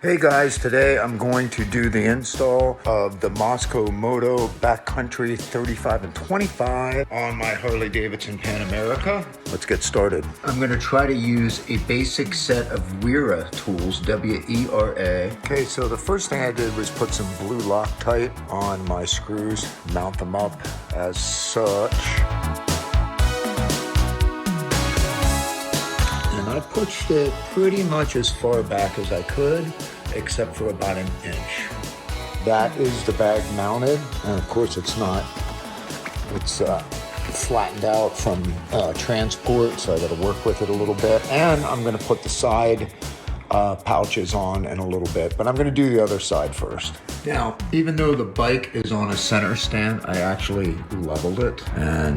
Hey guys, today I'm going to do the install of the Mosko Moto Backcountry 35 and 25 on my Harley Davidson Pan America. Let's get started. I'm going to try to use a basic set of Wera tools, W-E-R-A. Okay, so the first thing I did was put some blue Loctite on my screws, mount them up as such. And I pushed it pretty much as far back as I could, except for about an inch. That is the bag mounted, and of course it's not. It's flattened out from transport, so I gotta work with it a little bit. And I'm gonna put the side pouches on in a little bit, but I'm gonna do the other side first. Now, even though the bike is on a center stand, I actually leveled it, and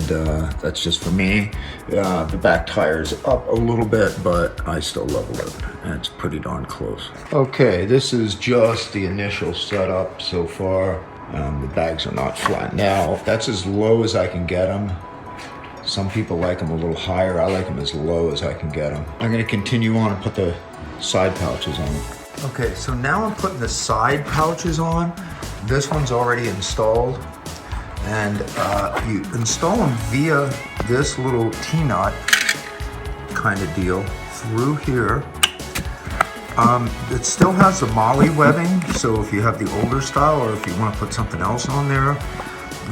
that's just for me. The back tire's up a little bit, but I still leveled it, and it's pretty darn close. Okay, this is just the initial setup so far. The bags are not flattened out. That's as low as I can get them. Some people like them a little higher. I like them as low as I can get them. I'm gonna continue on and put the side pouches on. Okay, so now I'm putting the side pouches on. This one's already installed. And you install them via this little T-nut kind of deal through here. It still has the MOLLE webbing, so if you have the older style or if you want to put something else on there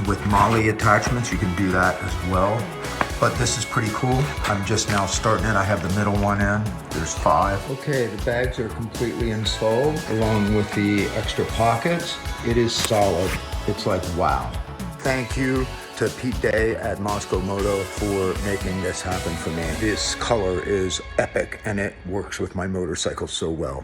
with MOLLE attachments, you can do that as well. But this is pretty cool. I'm just now starting it. I have the middle one in. There's 5. Okay, the bags are completely installed along with the extra pockets. It is solid. It's like, wow. Thank you to Pete Day at Mosko Moto for making this happen for me. This color is epic and it works with my motorcycle so well.